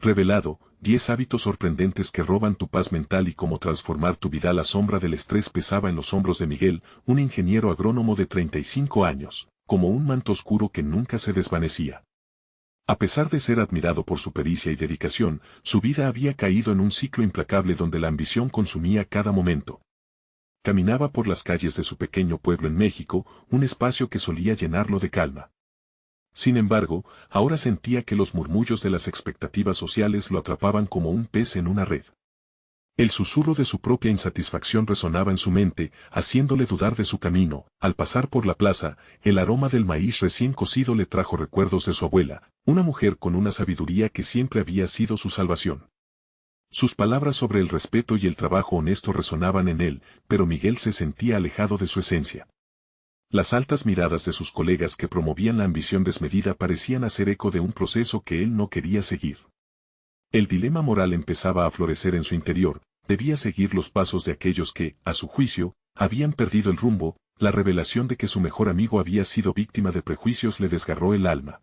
Revelado, 10 hábitos sorprendentes que roban tu paz mental y cómo transformar tu vida. La sombra del estrés pesaba en los hombros de Miguel, un ingeniero agrónomo de 35 años, como un manto oscuro que nunca se desvanecía. A pesar de ser admirado por su pericia y dedicación, su vida había caído en un ciclo implacable donde la ambición consumía cada momento. Caminaba por las calles de su pequeño pueblo en México, un espacio que solía llenarlo de calma. Sin embargo, ahora sentía que los murmullos de las expectativas sociales lo atrapaban como un pez en una red. El susurro de su propia insatisfacción resonaba en su mente, haciéndole dudar de su camino. Al pasar por la plaza, el aroma del maíz recién cocido le trajo recuerdos de su abuela, una mujer con una sabiduría que siempre había sido su salvación. Sus palabras sobre el respeto y el trabajo honesto resonaban en él, pero Miguel se sentía alejado de su esencia. Las altas miradas de sus colegas que promovían la ambición desmedida parecían hacer eco de un proceso que él no quería seguir. El dilema moral empezaba a florecer en su interior, debía seguir los pasos de aquellos que, a su juicio, habían perdido el rumbo. La revelación de que su mejor amigo había sido víctima de prejuicios le desgarró el alma.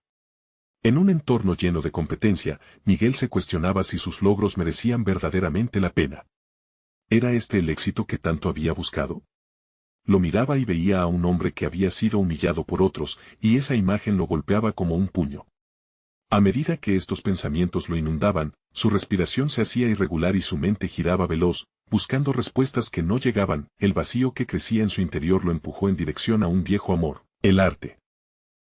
En un entorno lleno de competencia, Miguel se cuestionaba si sus logros merecían verdaderamente la pena. ¿Era este el éxito que tanto había buscado? Lo miraba y veía a un hombre que había sido humillado por otros, y esa imagen lo golpeaba como un puño. A medida que estos pensamientos lo inundaban, su respiración se hacía irregular y su mente giraba veloz, buscando respuestas que no llegaban. El vacío que crecía en su interior lo empujó en dirección a un viejo amor, el arte.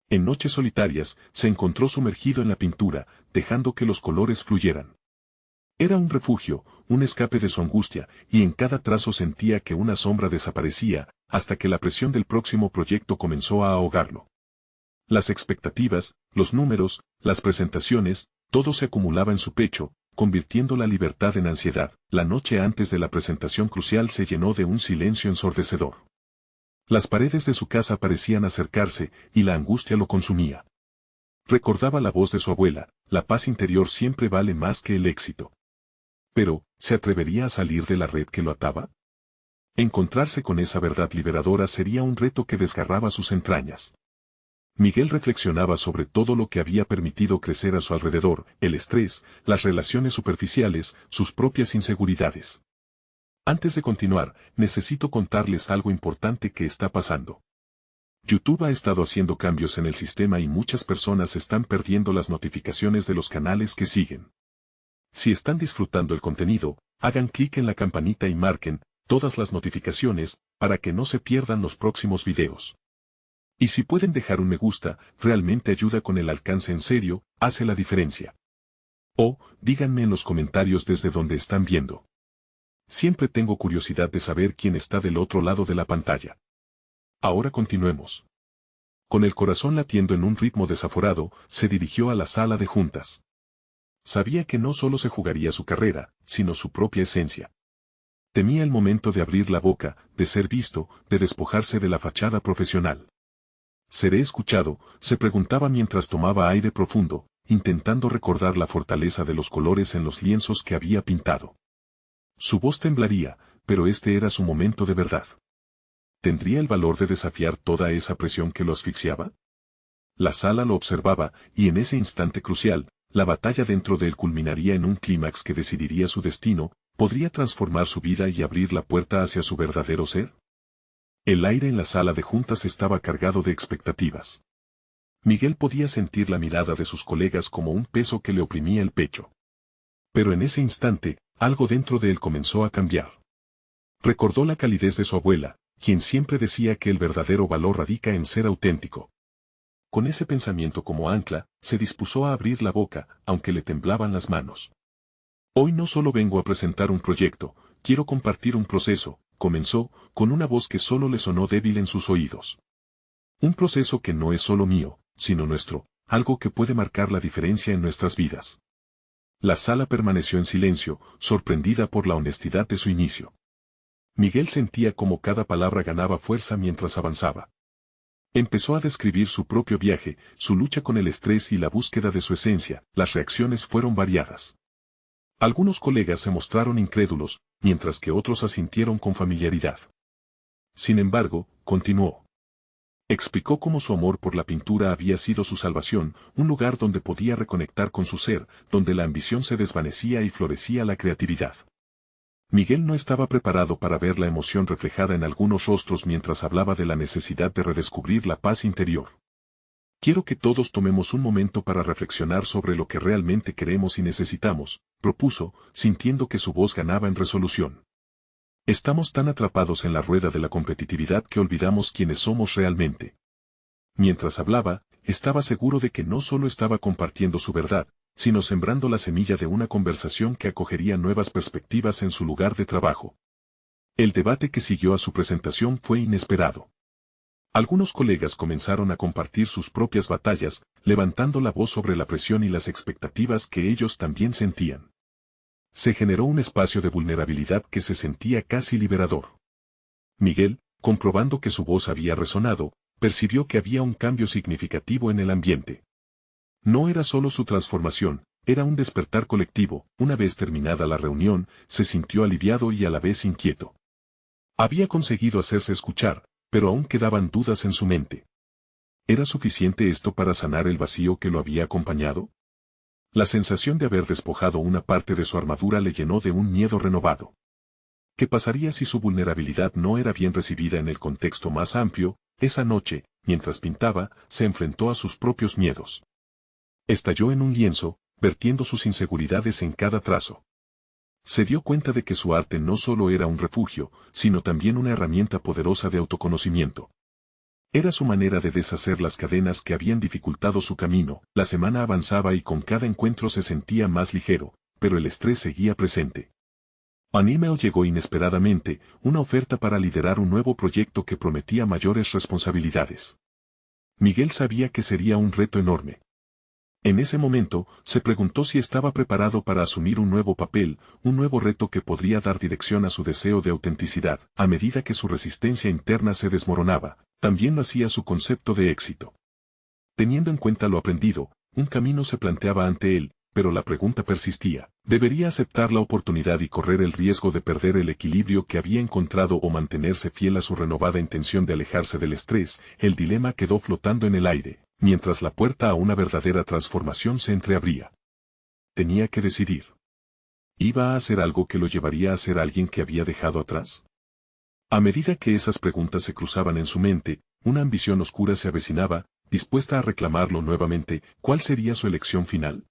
En noches solitarias, se encontró sumergido en la pintura, dejando que los colores fluyeran. Era un refugio, un escape de su angustia, y en cada trazo sentía que una sombra desaparecía, hasta que la presión del próximo proyecto comenzó a ahogarlo. Las expectativas, los números, las presentaciones, todo se acumulaba en su pecho, convirtiendo la libertad en ansiedad. La noche antes de la presentación crucial se llenó de un silencio ensordecedor. Las paredes de su casa parecían acercarse, y la angustia lo consumía. Recordaba la voz de su abuela: la paz interior siempre vale más que el éxito. Pero, ¿se atrevería a salir de la red que lo ataba? Encontrarse con esa verdad liberadora sería un reto que desgarraba sus entrañas. Miguel reflexionaba sobre todo lo que había permitido crecer a su alrededor: el estrés, las relaciones superficiales, sus propias inseguridades. Antes de continuar, necesito contarles algo importante que está pasando. YouTube ha estado haciendo cambios en el sistema y muchas personas están perdiendo las notificaciones de los canales que siguen. Si están disfrutando el contenido, hagan clic en la campanita y marquen todas las notificaciones para que no se pierdan los próximos videos. Y si pueden dejar un me gusta, realmente ayuda con el alcance. En serio, hace la diferencia. O, díganme en los comentarios desde donde están viendo. Siempre tengo curiosidad de saber quién está del otro lado de la pantalla. Ahora continuemos. Con el corazón latiendo en un ritmo desaforado, se dirigió a la sala de juntas. Sabía que no solo se jugaría su carrera, sino su propia esencia. Temía el momento de abrir la boca, de ser visto, de despojarse de la fachada profesional. ¿Seré escuchado?, se preguntaba mientras tomaba aire profundo, intentando recordar la fortaleza de los colores en los lienzos que había pintado. Su voz temblaría, pero este era su momento de verdad. ¿Tendría el valor de desafiar toda esa presión que lo asfixiaba? La sala lo observaba, y en ese instante crucial, la batalla dentro de él culminaría en un clímax que decidiría su destino. ¿Podría transformar su vida y abrir la puerta hacia su verdadero ser? El aire en la sala de juntas estaba cargado de expectativas. Miguel podía sentir la mirada de sus colegas como un peso que le oprimía el pecho. Pero en ese instante, algo dentro de él comenzó a cambiar. Recordó la calidez de su abuela, quien siempre decía que el verdadero valor radica en ser auténtico. Con ese pensamiento como ancla, se dispuso a abrir la boca, aunque le temblaban las manos. Hoy no solo vengo a presentar un proyecto, quiero compartir un proceso, comenzó, con una voz que solo le sonó débil en sus oídos. Un proceso que no es solo mío, sino nuestro, algo que puede marcar la diferencia en nuestras vidas. La sala permaneció en silencio, sorprendida por la honestidad de su inicio. Miguel sentía como cada palabra ganaba fuerza mientras avanzaba. Empezó a describir su propio viaje, su lucha con el estrés y la búsqueda de su esencia. Las reacciones fueron variadas. Algunos colegas se mostraron incrédulos, mientras que otros asintieron con familiaridad. Sin embargo, continuó. Explicó cómo su amor por la pintura había sido su salvación, un lugar donde podía reconectar con su ser, donde la ambición se desvanecía y florecía la creatividad. Miguel no estaba preparado para ver la emoción reflejada en algunos rostros mientras hablaba de la necesidad de redescubrir la paz interior. Quiero que todos tomemos un momento para reflexionar sobre lo que realmente queremos y necesitamos, propuso, sintiendo que su voz ganaba en resolución. Estamos tan atrapados en la rueda de la competitividad que olvidamos quiénes somos realmente. Mientras hablaba, estaba seguro de que no solo estaba compartiendo su verdad, sino sembrando la semilla de una conversación que acogería nuevas perspectivas en su lugar de trabajo. El debate que siguió a su presentación fue inesperado. Algunos colegas comenzaron a compartir sus propias batallas, levantando la voz sobre la presión y las expectativas que ellos también sentían. Se generó un espacio de vulnerabilidad que se sentía casi liberador. Miguel, comprobando que su voz había resonado, percibió que había un cambio significativo en el ambiente. No era solo su transformación, era un despertar colectivo. Una vez terminada la reunión, se sintió aliviado y a la vez inquieto. Había conseguido hacerse escuchar, pero aún quedaban dudas en su mente. ¿Era suficiente esto para sanar el vacío que lo había acompañado? La sensación de haber despojado una parte de su armadura le llenó de un miedo renovado. ¿Qué pasaría si su vulnerabilidad no era bien recibida en el contexto más amplio? Esa noche, mientras pintaba, se enfrentó a sus propios miedos. Estalló en un lienzo, vertiendo sus inseguridades en cada trazo. Se dio cuenta de que su arte no solo era un refugio, sino también una herramienta poderosa de autoconocimiento. Era su manera de deshacer las cadenas que habían dificultado su camino. La semana avanzaba y con cada encuentro se sentía más ligero, pero el estrés seguía presente. Un email llegó inesperadamente, una oferta para liderar un nuevo proyecto que prometía mayores responsabilidades. Miguel sabía que sería un reto enorme. En ese momento, se preguntó si estaba preparado para asumir un nuevo papel, un nuevo reto que podría dar dirección a su deseo de autenticidad. A medida que su resistencia interna se desmoronaba, también lo hacía su concepto de éxito. Teniendo en cuenta lo aprendido, un camino se planteaba ante él, pero la pregunta persistía. ¿Debería aceptar la oportunidad y correr el riesgo de perder el equilibrio que había encontrado o mantenerse fiel a su renovada intención de alejarse del estrés? El dilema quedó flotando en el aire, mientras la puerta a una verdadera transformación se entreabría. Tenía que decidir. ¿Iba a hacer algo que lo llevaría a ser alguien que había dejado atrás? A medida que esas preguntas se cruzaban en su mente, una ambición oscura se avecinaba, dispuesta a reclamarlo nuevamente. ¿Cuál sería su elección final?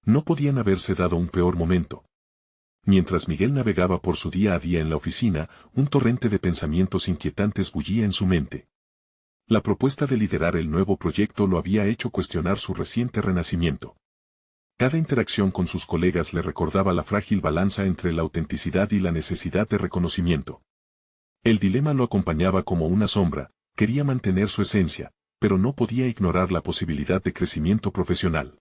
No podían haberse dado un peor momento. Mientras Miguel navegaba por su día a día en la oficina, un torrente de pensamientos inquietantes bullía en su mente. La propuesta de liderar el nuevo proyecto lo había hecho cuestionar su reciente renacimiento. Cada interacción con sus colegas le recordaba la frágil balanza entre la autenticidad y la necesidad de reconocimiento. El dilema lo acompañaba como una sombra, quería mantener su esencia, pero no podía ignorar la posibilidad de crecimiento profesional.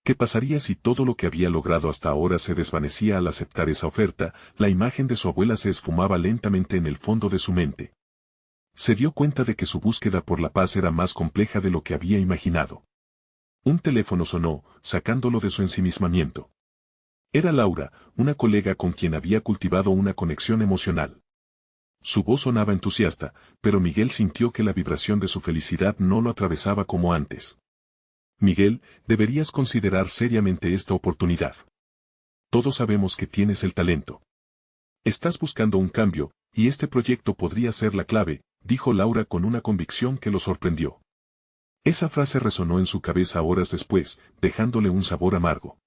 ¿Qué pasaría si todo lo que había logrado hasta ahora se desvanecía al aceptar esa oferta? La imagen de su abuela se esfumaba lentamente en el fondo de su mente. Se dio cuenta de que su búsqueda por la paz era más compleja de lo que había imaginado. Un teléfono sonó, sacándolo de su ensimismamiento. Era Laura, una colega con quien había cultivado una conexión emocional. Su voz sonaba entusiasta, pero Miguel sintió que la vibración de su felicidad no lo atravesaba como antes. Miguel, deberías considerar seriamente esta oportunidad. Todos sabemos que tienes el talento. Estás buscando un cambio, y este proyecto podría ser la clave, dijo Laura con una convicción que lo sorprendió. Esa frase resonó en su cabeza horas después, dejándole un sabor amargo.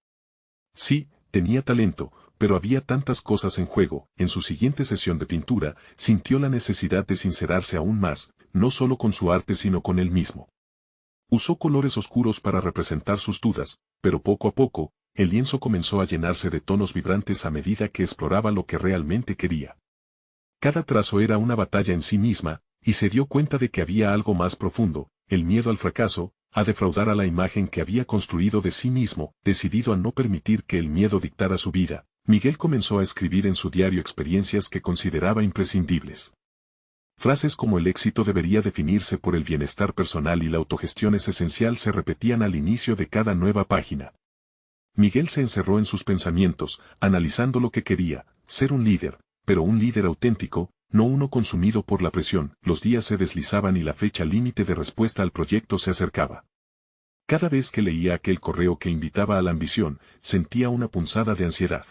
Sí, tenía talento, pero había tantas cosas en juego. En su siguiente sesión de pintura, sintió la necesidad de sincerarse aún más, no solo con su arte sino con él mismo. Usó colores oscuros para representar sus dudas, pero poco a poco, el lienzo comenzó a llenarse de tonos vibrantes a medida que exploraba lo que realmente quería. Cada trazo era una batalla en sí misma, y se dio cuenta de que había algo más profundo, el miedo al fracaso, a defraudar a la imagen que había construido de sí mismo. Decidido a no permitir que el miedo dictara su vida, Miguel comenzó a escribir en su diario experiencias que consideraba imprescindibles. Frases como el éxito debería definirse por el bienestar personal y la autogestión es esencial se repetían al inicio de cada nueva página. Miguel se encerró en sus pensamientos, analizando lo que quería, ser un líder, pero un líder auténtico, no uno consumido por la presión. Los días se deslizaban y la fecha límite de respuesta al proyecto se acercaba. Cada vez que leía aquel correo que invitaba a la ambición, sentía una punzada de ansiedad.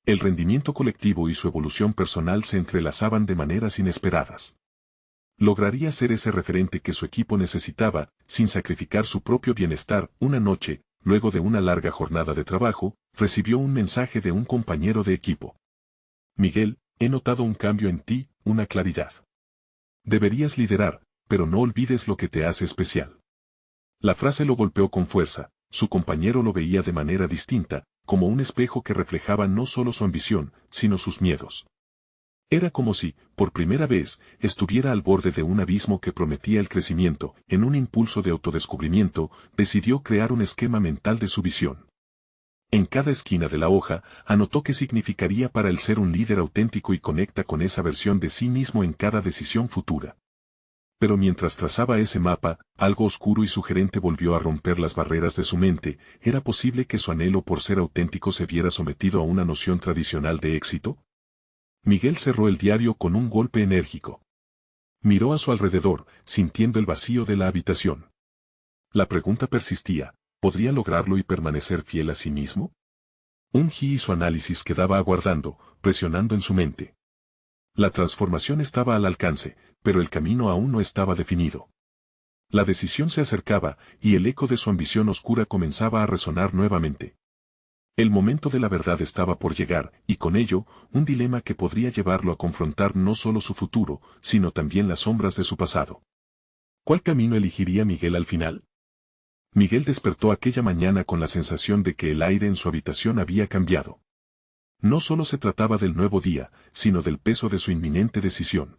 El rendimiento colectivo y su evolución personal se entrelazaban de maneras inesperadas. Lograría ser ese referente que su equipo necesitaba, sin sacrificar su propio bienestar. Una noche, luego de una larga jornada de trabajo, recibió un mensaje de un compañero de equipo. Miguel, he notado un cambio en ti, una claridad. Deberías liderar, pero no olvides lo que te hace especial. La frase lo golpeó con fuerza. Su compañero lo veía de manera distinta, como un espejo que reflejaba no solo su ambición, sino sus miedos. Era como si, por primera vez, estuviera al borde de un abismo que prometía el crecimiento. En un impulso de autodescubrimiento, decidió crear un esquema mental de su visión. En cada esquina de la hoja, anotó qué significaría para él ser un líder auténtico y conecta con esa versión de sí mismo en cada decisión futura. Pero mientras trazaba ese mapa, algo oscuro y sugerente volvió a romper las barreras de su mente. ¿Era posible que su anhelo por ser auténtico se viera sometido a una noción tradicional de éxito? Miguel cerró el diario con un golpe enérgico. Miró a su alrededor, sintiendo el vacío de la habitación. La pregunta persistía, ¿podría lograrlo y permanecer fiel a sí mismo? Un y su análisis quedaba aguardando, presionando en su mente. La transformación estaba al alcance, pero el camino aún no estaba definido. La decisión se acercaba, y el eco de su ambición oscura comenzaba a resonar nuevamente. El momento de la verdad estaba por llegar, y con ello, un dilema que podría llevarlo a confrontar no solo su futuro, sino también las sombras de su pasado. ¿Cuál camino elegiría Miguel al final? Miguel despertó aquella mañana con la sensación de que el aire en su habitación había cambiado. No solo se trataba del nuevo día, sino del peso de su inminente decisión.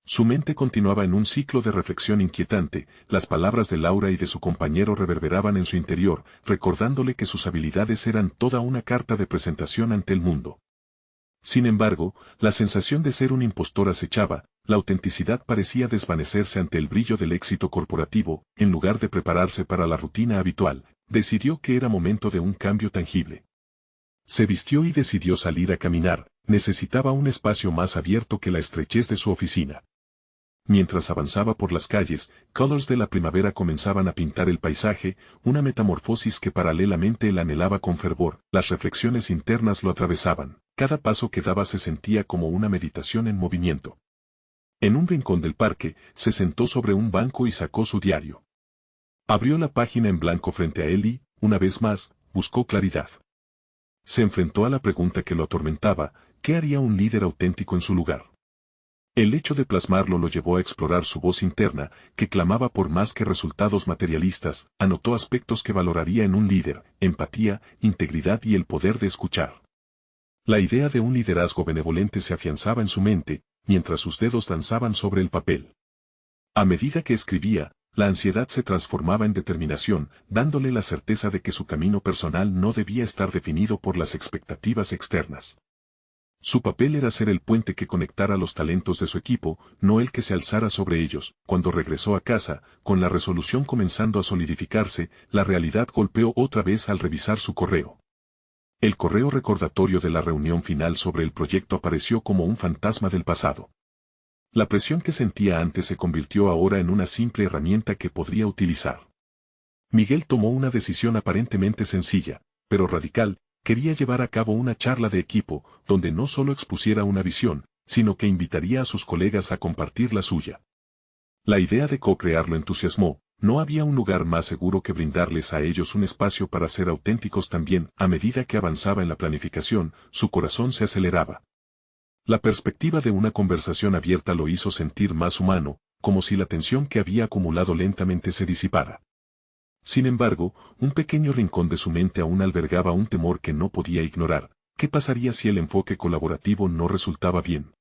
Su mente continuaba en un ciclo de reflexión inquietante. Las palabras de Laura y de su compañero reverberaban en su interior, recordándole que sus habilidades eran toda una carta de presentación ante el mundo. Sin embargo, la sensación de ser un impostor acechaba. La autenticidad parecía desvanecerse ante el brillo del éxito corporativo. En lugar de prepararse para la rutina habitual, decidió que era momento de un cambio tangible. Se vistió y decidió salir a caminar. Necesitaba un espacio más abierto que la estrechez de su oficina. Mientras avanzaba por las calles, colors de la primavera comenzaban a pintar el paisaje, una metamorfosis que paralelamente él anhelaba con fervor. Las reflexiones internas lo atravesaban. Cada paso que daba se sentía como una meditación en movimiento. En un rincón del parque, se sentó sobre un banco y sacó su diario. Abrió la página en blanco frente a él y, una vez más, buscó claridad. Se enfrentó a la pregunta que lo atormentaba: ¿qué haría un líder auténtico en su lugar? El hecho de plasmarlo lo llevó a explorar su voz interna, que clamaba por más que resultados materialistas. Anotó aspectos que valoraría en un líder: empatía, integridad y el poder de escuchar. La idea de un liderazgo benevolente se afianzaba en su mente, mientras sus dedos danzaban sobre el papel. A medida que escribía, la ansiedad se transformaba en determinación, dándole la certeza de que su camino personal no debía estar definido por las expectativas externas. Su papel era ser el puente que conectara los talentos de su equipo, no el que se alzara sobre ellos. Cuando regresó a casa, con la resolución comenzando a solidificarse, la realidad golpeó otra vez al revisar su correo. El correo recordatorio de la reunión final sobre el proyecto apareció como un fantasma del pasado. La presión que sentía antes se convirtió ahora en una simple herramienta que podría utilizar. Miguel tomó una decisión aparentemente sencilla, pero radical. Quería llevar a cabo una charla de equipo, donde no solo expusiera una visión, sino que invitaría a sus colegas a compartir la suya. La idea de co-crear lo entusiasmó. No había un lugar más seguro que brindarles a ellos un espacio para ser auténticos también. A medida que avanzaba en la planificación, su corazón se aceleraba. La perspectiva de una conversación abierta lo hizo sentir más humano, como si la tensión que había acumulado lentamente se disipara. Sin embargo, un pequeño rincón de su mente aún albergaba un temor que no podía ignorar. ¿Qué pasaría si el enfoque colaborativo no resultaba bien?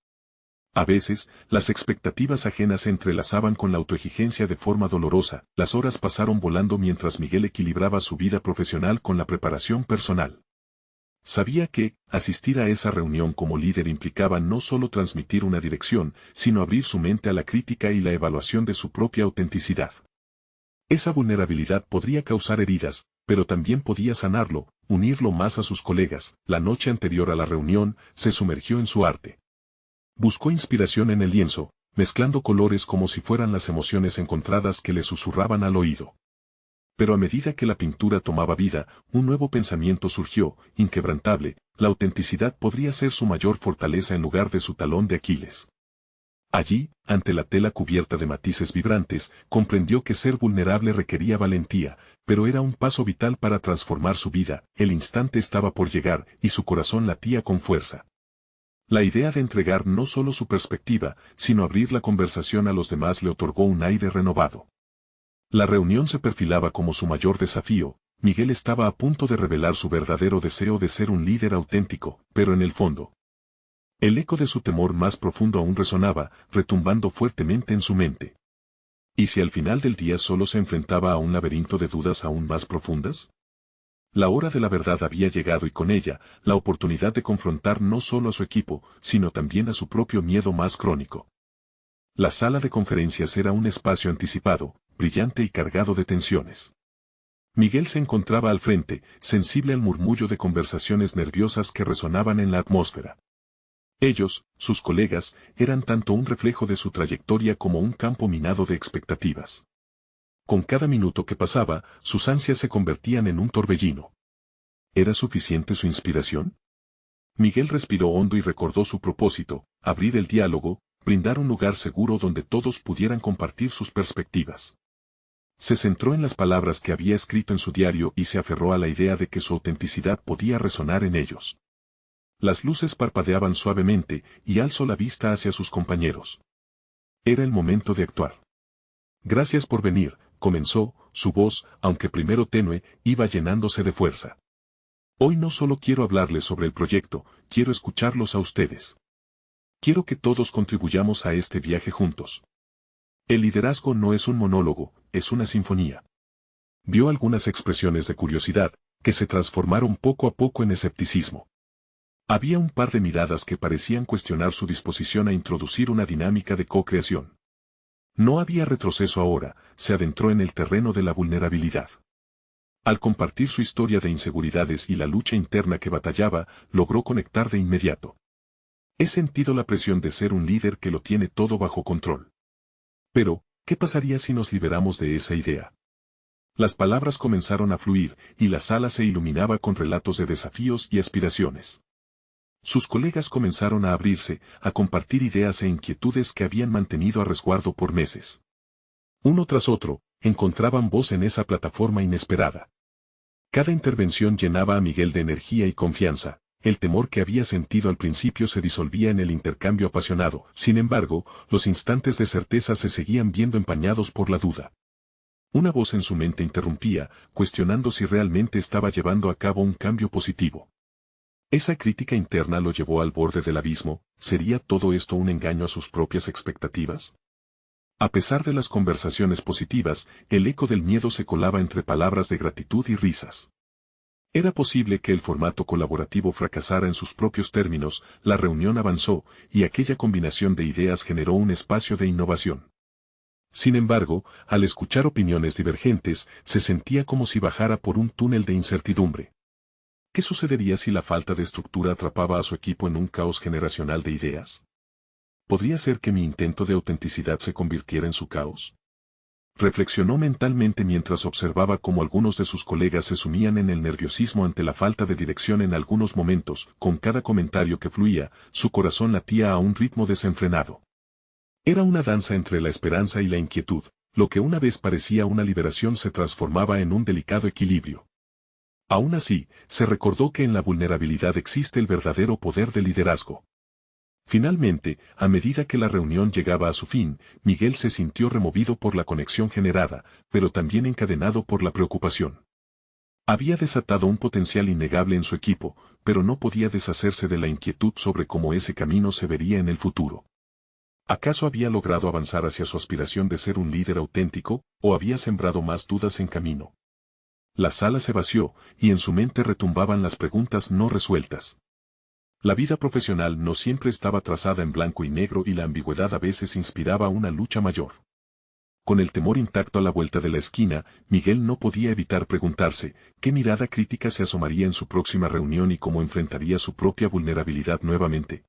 A veces, las expectativas ajenas se entrelazaban con la autoexigencia de forma dolorosa. Las horas pasaron volando mientras Miguel equilibraba su vida profesional con la preparación personal. Sabía que, asistir a esa reunión como líder implicaba no solo transmitir una dirección, sino abrir su mente a la crítica y la evaluación de su propia autenticidad. Esa vulnerabilidad podría causar heridas, pero también podía sanarlo, unirlo más a sus colegas. La noche anterior a la reunión, se sumergió en su arte. Buscó inspiración en el lienzo, mezclando colores como si fueran las emociones encontradas que le susurraban al oído. Pero a medida que la pintura tomaba vida, un nuevo pensamiento surgió, inquebrantable: la autenticidad podría ser su mayor fortaleza en lugar de su talón de Aquiles. Allí, ante la tela cubierta de matices vibrantes, comprendió que ser vulnerable requería valentía, pero era un paso vital para transformar su vida. El instante estaba por llegar, y su corazón latía con fuerza. La idea de entregar no solo su perspectiva, sino abrir la conversación a los demás le otorgó un aire renovado. La reunión se perfilaba como su mayor desafío. Miguel estaba a punto de revelar su verdadero deseo de ser un líder auténtico, pero en el fondo, el eco de su temor más profundo aún resonaba, retumbando fuertemente en su mente. ¿Y si al final del día solo se enfrentaba a un laberinto de dudas aún más profundas? La hora de la verdad había llegado y con ella, la oportunidad de confrontar no solo a su equipo, sino también a su propio miedo más crónico. La sala de conferencias era un espacio anticipado, brillante y cargado de tensiones. Miguel se encontraba al frente, sensible al murmullo de conversaciones nerviosas que resonaban en la atmósfera. Ellos, sus colegas, eran tanto un reflejo de su trayectoria como un campo minado de expectativas. Con cada minuto que pasaba, sus ansias se convertían en un torbellino. ¿Era suficiente su inspiración? Miguel respiró hondo y recordó su propósito: abrir el diálogo, brindar un lugar seguro donde todos pudieran compartir sus perspectivas. Se centró en las palabras que había escrito en su diario y se aferró a la idea de que su autenticidad podía resonar en ellos. Las luces parpadeaban suavemente, y alzó la vista hacia sus compañeros. Era el momento de actuar. Gracias por venir, comenzó, su voz, aunque primero tenue, iba llenándose de fuerza. Hoy no solo quiero hablarles sobre el proyecto, quiero escucharlos a ustedes. Quiero que todos contribuyamos a este viaje juntos. El liderazgo no es un monólogo, es una sinfonía. Vio algunas expresiones de curiosidad, que se transformaron poco a poco en escepticismo. Había un par de miradas que parecían cuestionar su disposición a introducir una dinámica de co-creación. No había retroceso ahora, se adentró en el terreno de la vulnerabilidad. Al compartir su historia de inseguridades y la lucha interna que batallaba, logró conectar de inmediato. He sentido la presión de ser un líder que lo tiene todo bajo control. Pero, ¿qué pasaría si nos liberamos de esa idea? Las palabras comenzaron a fluir, y la sala se iluminaba con relatos de desafíos y aspiraciones. Sus colegas comenzaron a abrirse, a compartir ideas e inquietudes que habían mantenido a resguardo por meses. Uno tras otro, encontraban voz en esa plataforma inesperada. Cada intervención llenaba a Miguel de energía y confianza. El temor que había sentido al principio se disolvía en el intercambio apasionado. Sin embargo, los instantes de certeza se seguían viendo empañados por la duda. Una voz en su mente interrumpía, cuestionando si realmente estaba llevando a cabo un cambio positivo. Esa crítica interna lo llevó al borde del abismo. ¿Sería todo esto un engaño a sus propias expectativas? A pesar de las conversaciones positivas, el eco del miedo se colaba entre palabras de gratitud y risas. Era posible que el formato colaborativo fracasara en sus propios términos. La reunión avanzó, y aquella combinación de ideas generó un espacio de innovación. Sin embargo, al escuchar opiniones divergentes, se sentía como si bajara por un túnel de incertidumbre. ¿Qué sucedería si la falta de estructura atrapaba a su equipo en un caos generacional de ideas? ¿Podría ser que mi intento de autenticidad se convirtiera en su caos? Reflexionó mentalmente mientras observaba cómo algunos de sus colegas se sumían en el nerviosismo ante la falta de dirección en algunos momentos. Con cada comentario que fluía, su corazón latía a un ritmo desenfrenado. Era una danza entre la esperanza y la inquietud. Lo que una vez parecía una liberación se transformaba en un delicado equilibrio. Aún así, se recordó que en la vulnerabilidad existe el verdadero poder del liderazgo. Finalmente, a medida que la reunión llegaba a su fin, Miguel se sintió removido por la conexión generada, pero también encadenado por la preocupación. Había desatado un potencial innegable en su equipo, pero no podía deshacerse de la inquietud sobre cómo ese camino se vería en el futuro. ¿Acaso había logrado avanzar hacia su aspiración de ser un líder auténtico, o había sembrado más dudas en camino? La sala se vació, y en su mente retumbaban las preguntas no resueltas. La vida profesional no siempre estaba trazada en blanco y negro, y la ambigüedad a veces inspiraba una lucha mayor. Con el temor intacto a la vuelta de la esquina, Miguel no podía evitar preguntarse qué mirada crítica se asomaría en su próxima reunión y cómo enfrentaría su propia vulnerabilidad nuevamente.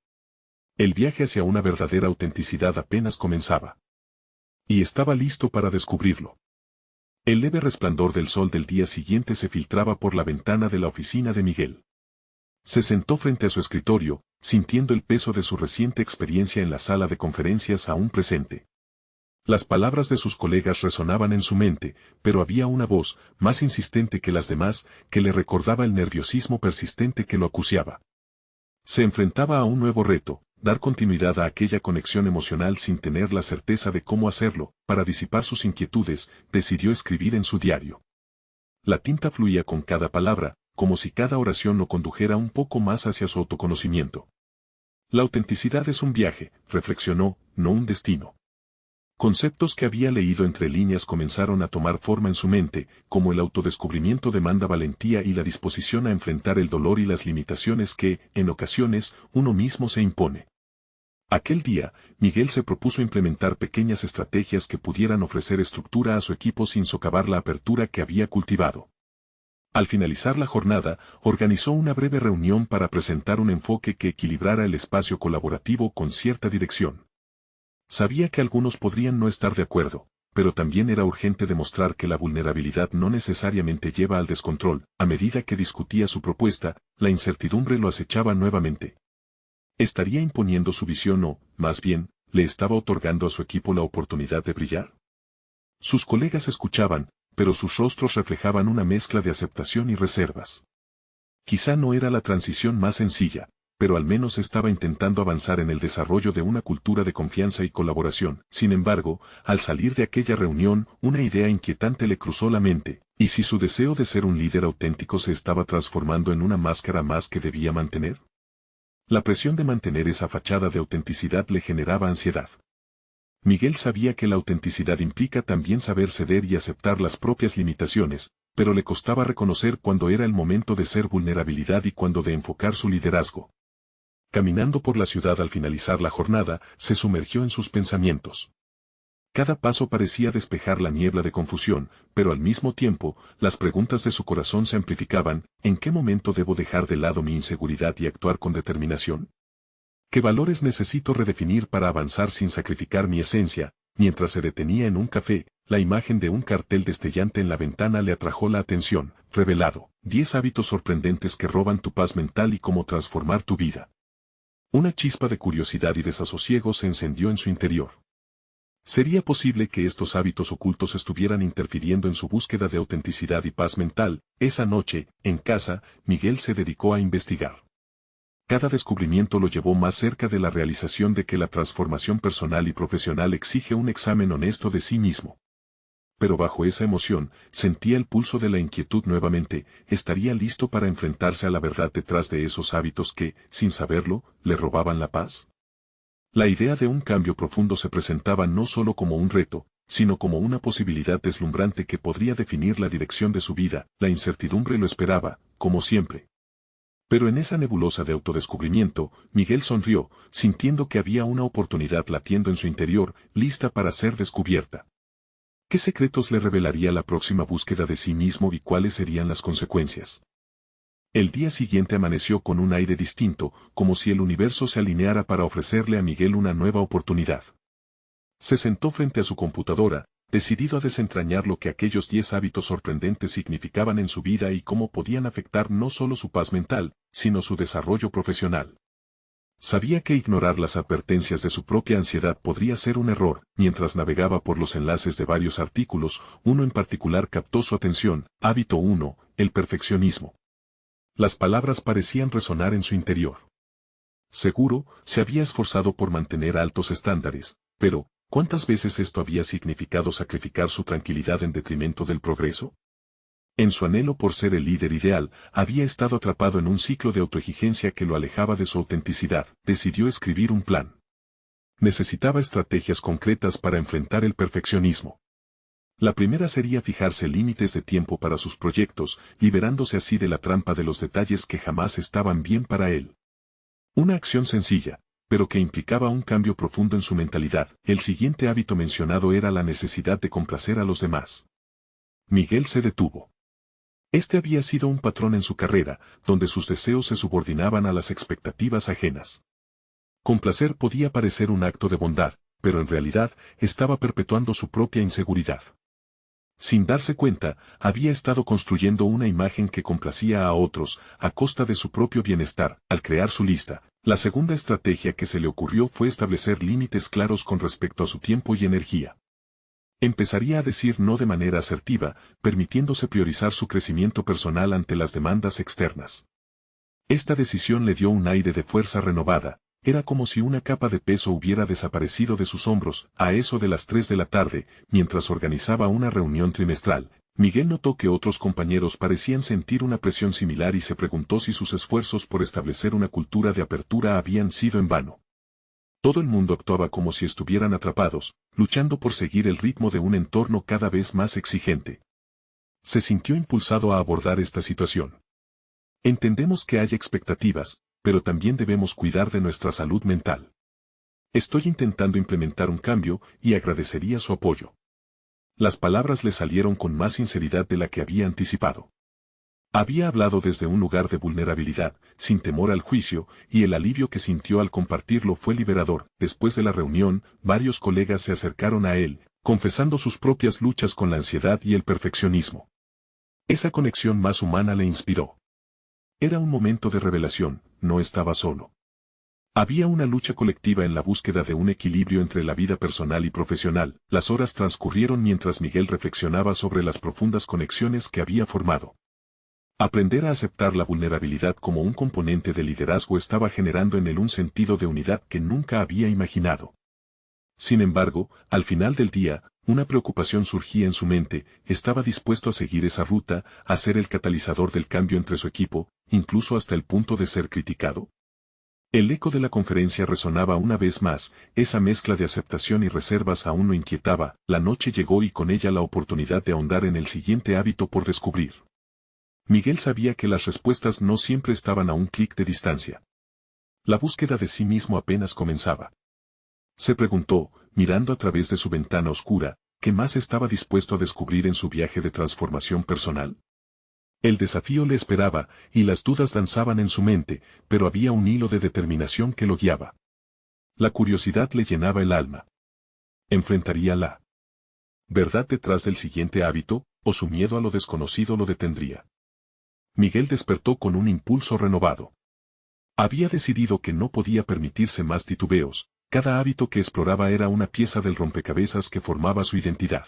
El viaje hacia una verdadera autenticidad apenas comenzaba. Y estaba listo para descubrirlo. El leve resplandor del sol del día siguiente se filtraba por la ventana de la oficina de Miguel. Se sentó frente a su escritorio, sintiendo el peso de su reciente experiencia en la sala de conferencias aún presente. Las palabras de sus colegas resonaban en su mente, pero había una voz, más insistente que las demás, que le recordaba el nerviosismo persistente que lo acuciaba. Se enfrentaba a un nuevo reto, dar continuidad a aquella conexión emocional sin tener la certeza de cómo hacerlo. Para disipar sus inquietudes, decidió escribir en su diario. La tinta fluía con cada palabra, como si cada oración lo condujera un poco más hacia su autoconocimiento. La autenticidad es un viaje, reflexionó, no un destino. Conceptos que había leído entre líneas comenzaron a tomar forma en su mente, como el autodescubrimiento demanda valentía y la disposición a enfrentar el dolor y las limitaciones que, en ocasiones, uno mismo se impone. Aquel día, Miguel se propuso implementar pequeñas estrategias que pudieran ofrecer estructura a su equipo sin socavar la apertura que había cultivado. Al finalizar la jornada, organizó una breve reunión para presentar un enfoque que equilibrara el espacio colaborativo con cierta dirección. Sabía que algunos podrían no estar de acuerdo, pero también era urgente demostrar que la vulnerabilidad no necesariamente lleva al descontrol. A medida que discutía su propuesta, la incertidumbre lo acechaba nuevamente. ¿Estaría imponiendo su visión o, más bien, le estaba otorgando a su equipo la oportunidad de brillar? Sus colegas escuchaban, pero sus rostros reflejaban una mezcla de aceptación y reservas. Quizá no era la transición más sencilla, pero al menos estaba intentando avanzar en el desarrollo de una cultura de confianza y colaboración. Sin embargo, al salir de aquella reunión, una idea inquietante le cruzó la mente. ¿Y si su deseo de ser un líder auténtico se estaba transformando en una máscara más que debía mantener? La presión de mantener esa fachada de autenticidad le generaba ansiedad. Miguel sabía que la autenticidad implica también saber ceder y aceptar las propias limitaciones, pero le costaba reconocer cuándo era el momento de ser vulnerabilidad y cuándo de enfocar su liderazgo. Caminando por la ciudad al finalizar la jornada, se sumergió en sus pensamientos. Cada paso parecía despejar la niebla de confusión, pero al mismo tiempo, las preguntas de su corazón se amplificaban. ¿En qué momento debo dejar de lado mi inseguridad y actuar con determinación? ¿Qué valores necesito redefinir para avanzar sin sacrificar mi esencia? Mientras se detenía en un café, la imagen de un cartel destellante en la ventana le atrajo la atención. Revelado: 10 hábitos sorprendentes que roban tu paz mental y cómo transformar tu vida. Una chispa de curiosidad y desasosiego se encendió en su interior. ¿Sería posible que estos hábitos ocultos estuvieran interfiriendo en su búsqueda de autenticidad y paz mental? Esa noche, en casa, Miguel se dedicó a investigar. Cada descubrimiento lo llevó más cerca de la realización de que la transformación personal y profesional exige un examen honesto de sí mismo. Pero bajo esa emoción, sentía el pulso de la inquietud nuevamente. ¿Estaría listo para enfrentarse a la verdad detrás de esos hábitos que, sin saberlo, le robaban la paz? La idea de un cambio profundo se presentaba no solo como un reto, sino como una posibilidad deslumbrante que podría definir la dirección de su vida. La incertidumbre lo esperaba, como siempre. Pero en esa nebulosa de autodescubrimiento, Miguel sonrió, sintiendo que había una oportunidad latiendo en su interior, lista para ser descubierta. ¿Qué secretos le revelaría la próxima búsqueda de sí mismo y cuáles serían las consecuencias? El día siguiente amaneció con un aire distinto, como si el universo se alineara para ofrecerle a Miguel una nueva oportunidad. Se sentó frente a su computadora, decidido a desentrañar lo que aquellos 10 hábitos sorprendentes significaban en su vida y cómo podían afectar no solo su paz mental, sino su desarrollo profesional. Sabía que ignorar las advertencias de su propia ansiedad podría ser un error. Mientras navegaba por los enlaces de varios artículos, uno en particular captó su atención. Hábito 1, el perfeccionismo. Las palabras parecían resonar en su interior. Seguro, se había esforzado por mantener altos estándares, pero, ¿cuántas veces esto había significado sacrificar su tranquilidad en detrimento del progreso? En su anhelo por ser el líder ideal, había estado atrapado en un ciclo de autoexigencia que lo alejaba de su autenticidad. Decidió escribir un plan. Necesitaba estrategias concretas para enfrentar el perfeccionismo. La primera sería fijarse límites de tiempo para sus proyectos, liberándose así de la trampa de los detalles que jamás estaban bien para él. Una acción sencilla, pero que implicaba un cambio profundo en su mentalidad. El siguiente hábito mencionado era la necesidad de complacer a los demás. Miguel se detuvo. Este había sido un patrón en su carrera, donde sus deseos se subordinaban a las expectativas ajenas. Complacer podía parecer un acto de bondad, pero en realidad estaba perpetuando su propia inseguridad. Sin darse cuenta, había estado construyendo una imagen que complacía a otros, a costa de su propio bienestar. Al crear su lista, la segunda estrategia que se le ocurrió fue establecer límites claros con respecto a su tiempo y energía. Empezaría a decir no de manera asertiva, permitiéndose priorizar su crecimiento personal ante las demandas externas. Esta decisión le dio un aire de fuerza renovada. Era como si una capa de peso hubiera desaparecido de sus hombros. A eso de las 3 de la tarde, mientras organizaba una reunión trimestral, Miguel notó que otros compañeros parecían sentir una presión similar y se preguntó si sus esfuerzos por establecer una cultura de apertura habían sido en vano. Todo el mundo actuaba como si estuvieran atrapados, luchando por seguir el ritmo de un entorno cada vez más exigente. Se sintió impulsado a abordar esta situación. Entendemos que hay expectativas, pero también debemos cuidar de nuestra salud mental. Estoy intentando implementar un cambio y agradecería su apoyo. Las palabras le salieron con más sinceridad de la que había anticipado. Había hablado desde un lugar de vulnerabilidad, sin temor al juicio, y el alivio que sintió al compartirlo fue liberador. Después de la reunión, varios colegas se acercaron a él, confesando sus propias luchas con la ansiedad y el perfeccionismo. Esa conexión más humana le inspiró. Era un momento de revelación, no estaba solo. Había una lucha colectiva en la búsqueda de un equilibrio entre la vida personal y profesional. Las horas transcurrieron mientras Miguel reflexionaba sobre las profundas conexiones que había formado. Aprender a aceptar la vulnerabilidad como un componente de liderazgo estaba generando en él un sentido de unidad que nunca había imaginado. Sin embargo, al final del día, una preocupación surgía en su mente. Estaba dispuesto a seguir esa ruta, a ser el catalizador del cambio entre su equipo, incluso hasta el punto de ser criticado. El eco de la conferencia resonaba una vez más. Esa mezcla de aceptación y reservas aún lo inquietaba. La noche llegó y con ella la oportunidad de ahondar en el siguiente hábito por descubrir. Miguel sabía que las respuestas no siempre estaban a un clic de distancia. La búsqueda de sí mismo apenas comenzaba. Se preguntó, mirando a través de su ventana oscura, ¿qué más estaba dispuesto a descubrir en su viaje de transformación personal? El desafío le esperaba, y las dudas danzaban en su mente, pero había un hilo de determinación que lo guiaba. La curiosidad le llenaba el alma. ¿Enfrentaría la verdad detrás del siguiente hábito, o su miedo a lo desconocido lo detendría? Miguel despertó con un impulso renovado. Había decidido que no podía permitirse más titubeos. Cada hábito que exploraba era una pieza del rompecabezas que formaba su identidad.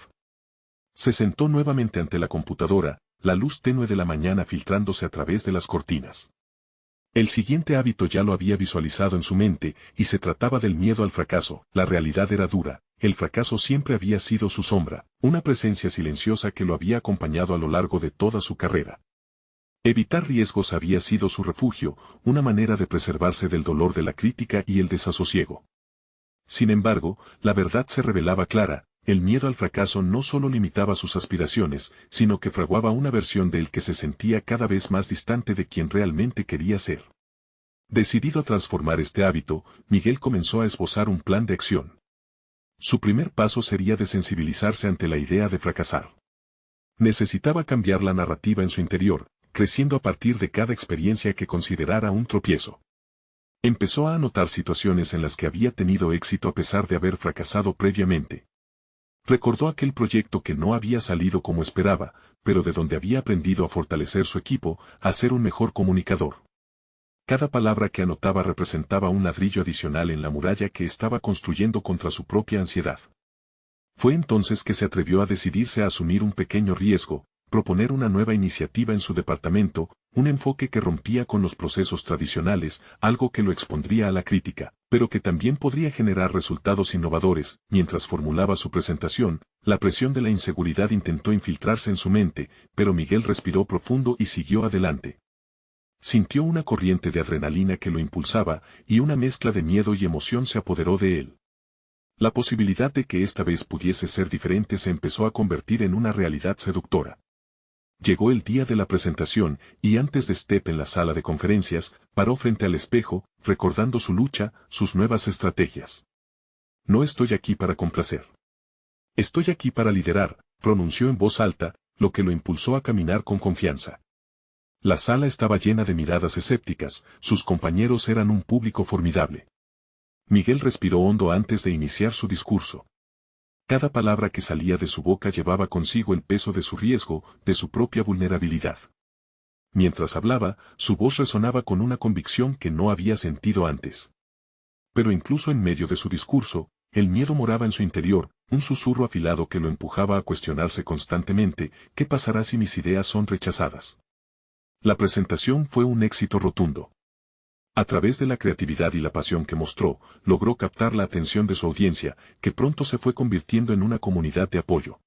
Se sentó nuevamente ante la computadora, la luz tenue de la mañana filtrándose a través de las cortinas. El siguiente hábito ya lo había visualizado en su mente, y se trataba del miedo al fracaso. La realidad era dura, el fracaso siempre había sido su sombra, una presencia silenciosa que lo había acompañado a lo largo de toda su carrera. Evitar riesgos había sido su refugio, una manera de preservarse del dolor de la crítica y el desasosiego. Sin embargo, la verdad se revelaba clara. El miedo al fracaso no solo limitaba sus aspiraciones, sino que fraguaba una versión de él que se sentía cada vez más distante de quien realmente quería ser. Decidido a transformar este hábito, Miguel comenzó a esbozar un plan de acción. Su primer paso sería desensibilizarse ante la idea de fracasar. Necesitaba cambiar la narrativa en su interior, creciendo a partir de cada experiencia que considerara un tropiezo. Empezó a anotar situaciones en las que había tenido éxito a pesar de haber fracasado previamente. Recordó aquel proyecto que no había salido como esperaba, pero de donde había aprendido a fortalecer su equipo, a ser un mejor comunicador. Cada palabra que anotaba representaba un ladrillo adicional en la muralla que estaba construyendo contra su propia ansiedad. Fue entonces que se atrevió a decidirse a asumir un pequeño riesgo, proponer una nueva iniciativa en su departamento, un enfoque que rompía con los procesos tradicionales, algo que lo expondría a la crítica, pero que también podría generar resultados innovadores. Mientras formulaba su presentación, la presión de la inseguridad intentó infiltrarse en su mente, pero Miguel respiró profundo y siguió adelante. Sintió una corriente de adrenalina que lo impulsaba, y una mezcla de miedo y emoción se apoderó de él. La posibilidad de que esta vez pudiese ser diferente se empezó a convertir en una realidad seductora. Llegó el día de la presentación, y antes de step en la sala de conferencias, paró frente al espejo, recordando su lucha, sus nuevas estrategias. No estoy aquí para complacer. Estoy aquí para liderar, pronunció en voz alta, lo que lo impulsó a caminar con confianza. La sala estaba llena de miradas escépticas, sus compañeros eran un público formidable. Miguel respiró hondo antes de iniciar su discurso. Cada palabra que salía de su boca llevaba consigo el peso de su riesgo, de su propia vulnerabilidad. Mientras hablaba, su voz resonaba con una convicción que no había sentido antes. Pero incluso en medio de su discurso, el miedo moraba en su interior, un susurro afilado que lo empujaba a cuestionarse constantemente: ¿qué pasará si mis ideas son rechazadas? La presentación fue un éxito rotundo. A través de la creatividad y la pasión que mostró, logró captar la atención de su audiencia, que pronto se fue convirtiendo en una comunidad de apoyo.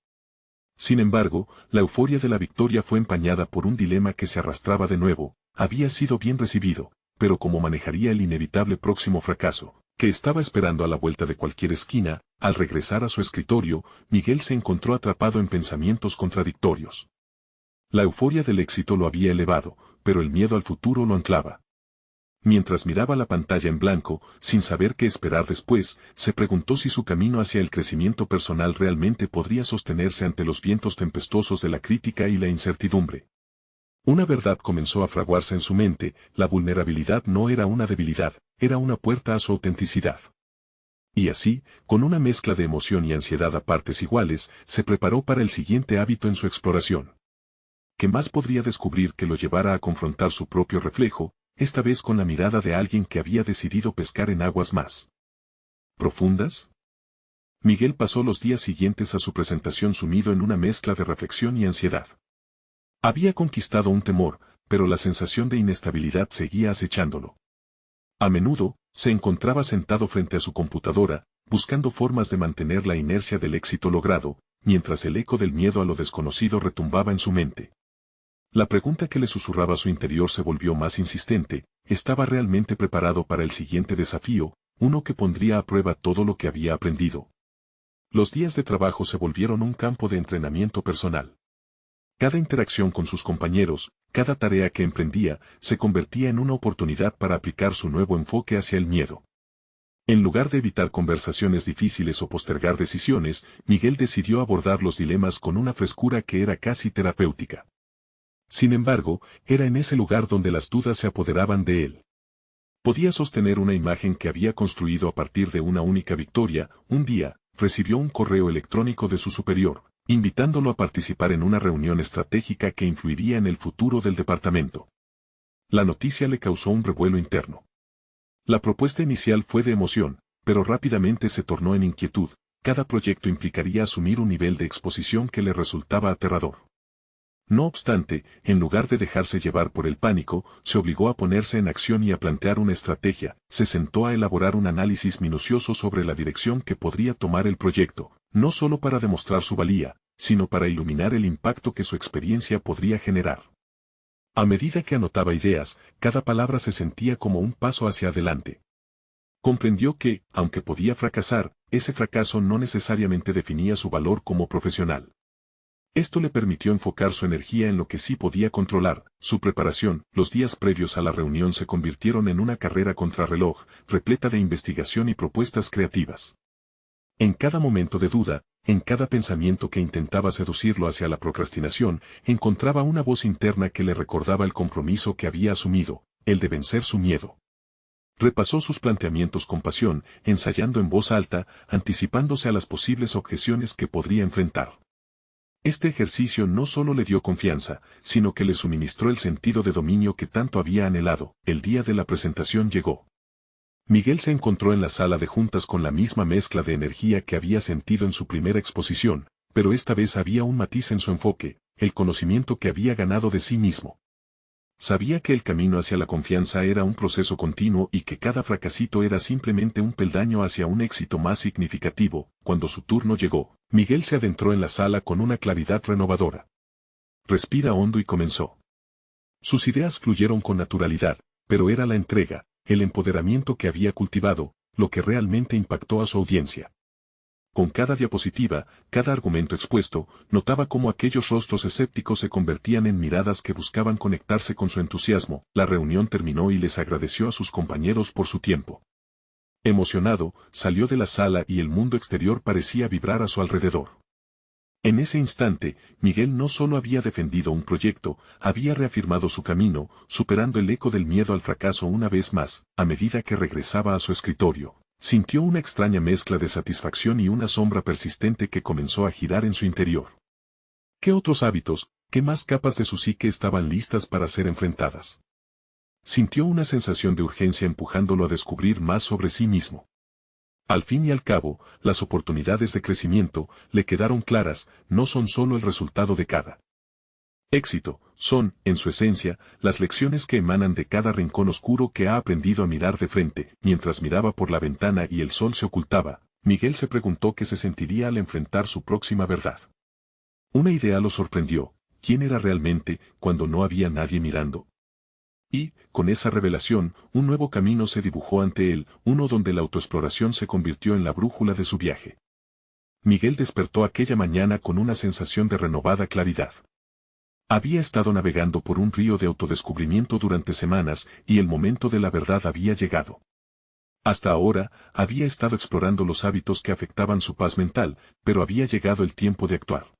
Sin embargo, la euforia de la victoria fue empañada por un dilema que se arrastraba de nuevo. Había sido bien recibido, pero ¿cómo manejaría el inevitable próximo fracaso, que estaba esperando a la vuelta de cualquier esquina? Al regresar a su escritorio, Miguel se encontró atrapado en pensamientos contradictorios. La euforia del éxito lo había elevado, pero el miedo al futuro lo anclaba. Mientras miraba la pantalla en blanco, sin saber qué esperar después, se preguntó si su camino hacia el crecimiento personal realmente podría sostenerse ante los vientos tempestuosos de la crítica y la incertidumbre. Una verdad comenzó a fraguarse en su mente: la vulnerabilidad no era una debilidad, era una puerta a su autenticidad. Y así, con una mezcla de emoción y ansiedad a partes iguales, se preparó para el siguiente hábito en su exploración. ¿Qué más podría descubrir que lo llevara a confrontar su propio reflejo, esta vez con la mirada de alguien que había decidido pescar en aguas más profundas? Miguel pasó los días siguientes a su presentación sumido en una mezcla de reflexión y ansiedad. Había conquistado un temor, pero la sensación de inestabilidad seguía acechándolo. A menudo, se encontraba sentado frente a su computadora, buscando formas de mantener la inercia del éxito logrado, mientras el eco del miedo a lo desconocido retumbaba en su mente. La pregunta que le susurraba a su interior se volvió más insistente: ¿estaba realmente preparado para el siguiente desafío, uno que pondría a prueba todo lo que había aprendido? Los días de trabajo se volvieron un campo de entrenamiento personal. Cada interacción con sus compañeros, cada tarea que emprendía, se convertía en una oportunidad para aplicar su nuevo enfoque hacia el miedo. En lugar de evitar conversaciones difíciles o postergar decisiones, Miguel decidió abordar los dilemas con una frescura que era casi terapéutica. Sin embargo, era en ese lugar donde las dudas se apoderaban de él. Podía sostener una imagen que había construido a partir de una única victoria. Un día, recibió un correo electrónico de su superior, invitándolo a participar en una reunión estratégica que influiría en el futuro del departamento. La noticia le causó un revuelo interno. La propuesta inicial fue de emoción, pero rápidamente se tornó en inquietud. Cada proyecto implicaría asumir un nivel de exposición que le resultaba aterrador. No obstante, en lugar de dejarse llevar por el pánico, se obligó a ponerse en acción y a plantear una estrategia. Se sentó a elaborar un análisis minucioso sobre la dirección que podría tomar el proyecto, no solo para demostrar su valía, sino para iluminar el impacto que su experiencia podría generar. A medida que anotaba ideas, cada palabra se sentía como un paso hacia adelante. Comprendió que, aunque podía fracasar, ese fracaso no necesariamente definía su valor como profesional. Esto le permitió enfocar su energía en lo que sí podía controlar. Su preparación. Los días previos a la reunión se convirtieron en una carrera contrarreloj, repleta de investigación y propuestas creativas. En cada momento de duda, en cada pensamiento que intentaba seducirlo hacia la procrastinación, encontraba una voz interna que le recordaba el compromiso que había asumido, el de vencer su miedo. Repasó sus planteamientos con pasión, ensayando en voz alta, anticipándose a las posibles objeciones que podría enfrentar. Este ejercicio no solo le dio confianza, sino que le suministró el sentido de dominio que tanto había anhelado. El día de la presentación llegó. Miguel se encontró en la sala de juntas con la misma mezcla de energía que había sentido en su primera exposición, pero esta vez había un matiz en su enfoque: el conocimiento que había ganado de sí mismo. Sabía que el camino hacia la confianza era un proceso continuo y que cada fracasito era simplemente un peldaño hacia un éxito más significativo. Cuando su turno llegó, Miguel se adentró en la sala con una claridad renovadora. Respira hondo y comenzó. Sus ideas fluyeron con naturalidad, pero era la entrega, el empoderamiento que había cultivado, lo que realmente impactó a su audiencia. Con cada diapositiva, cada argumento expuesto, notaba cómo aquellos rostros escépticos se convertían en miradas que buscaban conectarse con su entusiasmo. La reunión terminó y les agradeció a sus compañeros por su tiempo. Emocionado, salió de la sala y el mundo exterior parecía vibrar a su alrededor. En ese instante, Miguel no solo había defendido un proyecto, había reafirmado su camino, superando el eco del miedo al fracaso una vez más. A medida que regresaba a su escritorio, Sintió una extraña mezcla de satisfacción y una sombra persistente que comenzó a girar en su interior. ¿Qué otros hábitos, qué más capas de su psique estaban listas para ser enfrentadas? Sintió una sensación de urgencia empujándolo a descubrir más sobre sí mismo. Al fin y al cabo, las oportunidades de crecimiento, le quedaron claras, no son solo el resultado de cada éxito, son, en su esencia, las lecciones que emanan de cada rincón oscuro que ha aprendido a mirar de frente. Mientras miraba por la ventana y el sol se ocultaba, Miguel se preguntó qué se sentiría al enfrentar su próxima verdad. Una idea lo sorprendió: ¿quién era realmente, cuando no había nadie mirando? Y, con esa revelación, un nuevo camino se dibujó ante él, uno donde la autoexploración se convirtió en la brújula de su viaje. Miguel despertó aquella mañana con una sensación de renovada claridad. Había estado navegando por un río de autodescubrimiento durante semanas, y el momento de la verdad había llegado. Hasta ahora, había estado explorando los hábitos que afectaban su paz mental, pero había llegado el tiempo de actuar.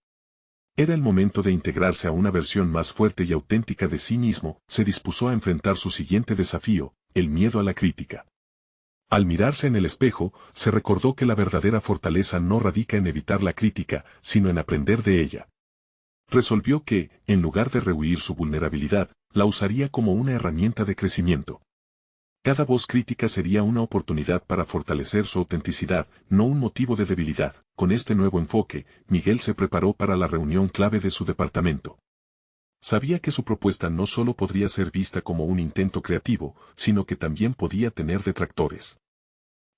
Era el momento de integrarse a una versión más fuerte y auténtica de sí mismo. Se dispuso a enfrentar su siguiente desafío, el miedo a la crítica. Al mirarse en el espejo, se recordó que la verdadera fortaleza no radica en evitar la crítica, sino en aprender de ella. Resolvió que, en lugar de rehuir su vulnerabilidad, la usaría como una herramienta de crecimiento. Cada voz crítica sería una oportunidad para fortalecer su autenticidad, no un motivo de debilidad. Con este nuevo enfoque, Miguel se preparó para la reunión clave de su departamento. Sabía que su propuesta no solo podría ser vista como un intento creativo, sino que también podía tener detractores.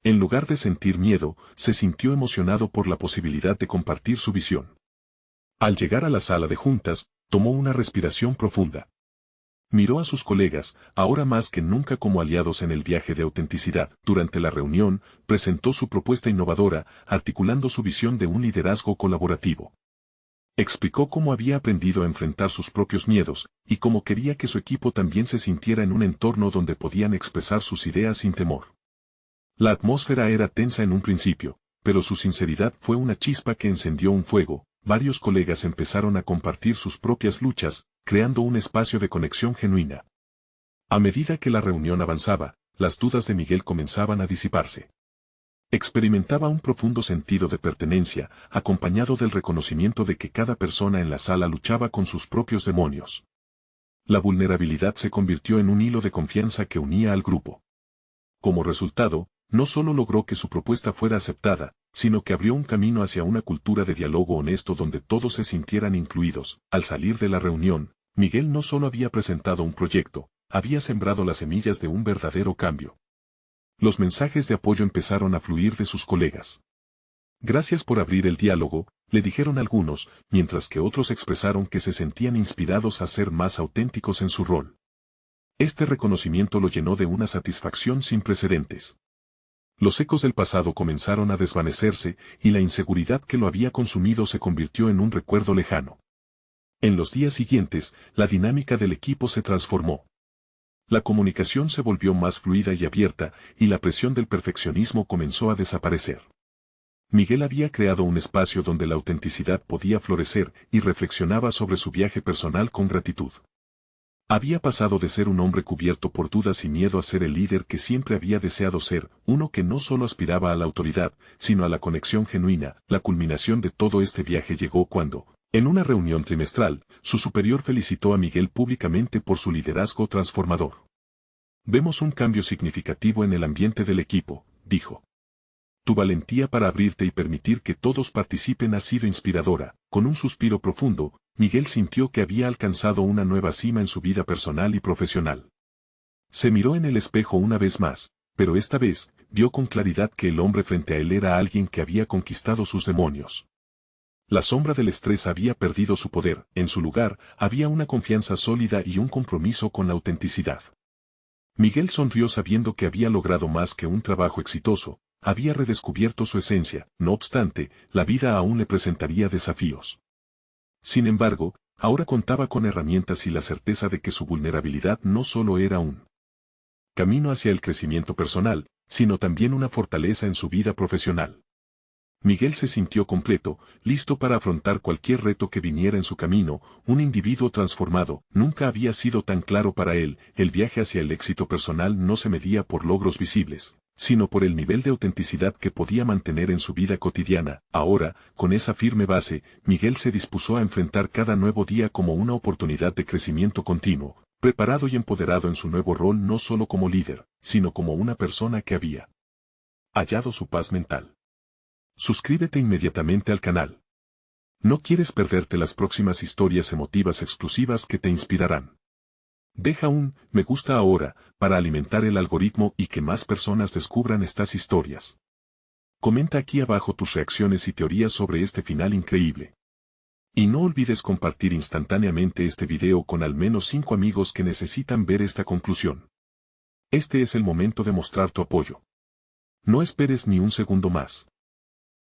En lugar de sentir miedo, se sintió emocionado por la posibilidad de compartir su visión. Al llegar a la sala de juntas, tomó una respiración profunda. Miró a sus colegas, ahora más que nunca como aliados en el viaje de autenticidad. Durante la reunión, presentó su propuesta innovadora, articulando su visión de un liderazgo colaborativo. Explicó cómo había aprendido a enfrentar sus propios miedos, y cómo quería que su equipo también se sintiera en un entorno donde podían expresar sus ideas sin temor. La atmósfera era tensa en un principio, pero su sinceridad fue una chispa que encendió un fuego. Varios colegas empezaron a compartir sus propias luchas, creando un espacio de conexión genuina. A medida que la reunión avanzaba, las dudas de Miguel comenzaban a disiparse. Experimentaba un profundo sentido de pertenencia, acompañado del reconocimiento de que cada persona en la sala luchaba con sus propios demonios. La vulnerabilidad se convirtió en un hilo de confianza que unía al grupo. Como resultado, no solo logró que su propuesta fuera aceptada, sino que abrió un camino hacia una cultura de diálogo honesto donde todos se sintieran incluidos. Al salir de la reunión, Miguel no solo había presentado un proyecto, había sembrado las semillas de un verdadero cambio. Los mensajes de apoyo empezaron a fluir de sus colegas. Gracias por abrir el diálogo, le dijeron algunos, mientras que otros expresaron que se sentían inspirados a ser más auténticos en su rol. Este reconocimiento lo llenó de una satisfacción sin precedentes. Los ecos del pasado comenzaron a desvanecerse, y la inseguridad que lo había consumido se convirtió en un recuerdo lejano. En los días siguientes, la dinámica del equipo se transformó. La comunicación se volvió más fluida y abierta, y la presión del perfeccionismo comenzó a desaparecer. Miguel había creado un espacio donde la autenticidad podía florecer, y reflexionaba sobre su viaje personal con gratitud. Había pasado de ser un hombre cubierto por dudas y miedo a ser el líder que siempre había deseado ser, uno que no solo aspiraba a la autoridad, sino a la conexión genuina. La culminación de todo este viaje llegó cuando, en una reunión trimestral, su superior felicitó a Miguel públicamente por su liderazgo transformador. Vemos un cambio significativo en el ambiente del equipo, dijo. Tu valentía para abrirte y permitir que todos participen ha sido inspiradora. Con un suspiro profundo, Miguel sintió que había alcanzado una nueva cima en su vida personal y profesional. Se miró en el espejo una vez más, pero esta vez, vio con claridad que el hombre frente a él era alguien que había conquistado sus demonios. La sombra del estrés había perdido su poder, en su lugar, había una confianza sólida y un compromiso con la autenticidad. Miguel sonrió sabiendo que había logrado más que un trabajo exitoso, había redescubierto su esencia. No obstante, la vida aún le presentaría desafíos. Sin embargo, ahora contaba con herramientas y la certeza de que su vulnerabilidad no solo era un camino hacia el crecimiento personal, sino también una fortaleza en su vida profesional. Miguel se sintió completo, listo para afrontar cualquier reto que viniera en su camino. Un individuo transformado. Nunca había sido tan claro para él: el viaje hacia el éxito personal no se medía por logros visibles, sino por el nivel de autenticidad que podía mantener en su vida cotidiana. Ahora, con esa firme base, Miguel se dispuso a enfrentar cada nuevo día como una oportunidad de crecimiento continuo, preparado y empoderado en su nuevo rol no solo como líder, sino como una persona que había hallado su paz mental. Suscríbete inmediatamente al canal. No quieres perderte las próximas historias emotivas exclusivas que te inspirarán. Deja un me gusta ahora, para alimentar el algoritmo y que más personas descubran estas historias. Comenta aquí abajo tus reacciones y teorías sobre este final increíble. Y no olvides compartir instantáneamente este video con al menos 5 amigos que necesitan ver esta conclusión. Este es el momento de mostrar tu apoyo. No esperes ni un segundo más.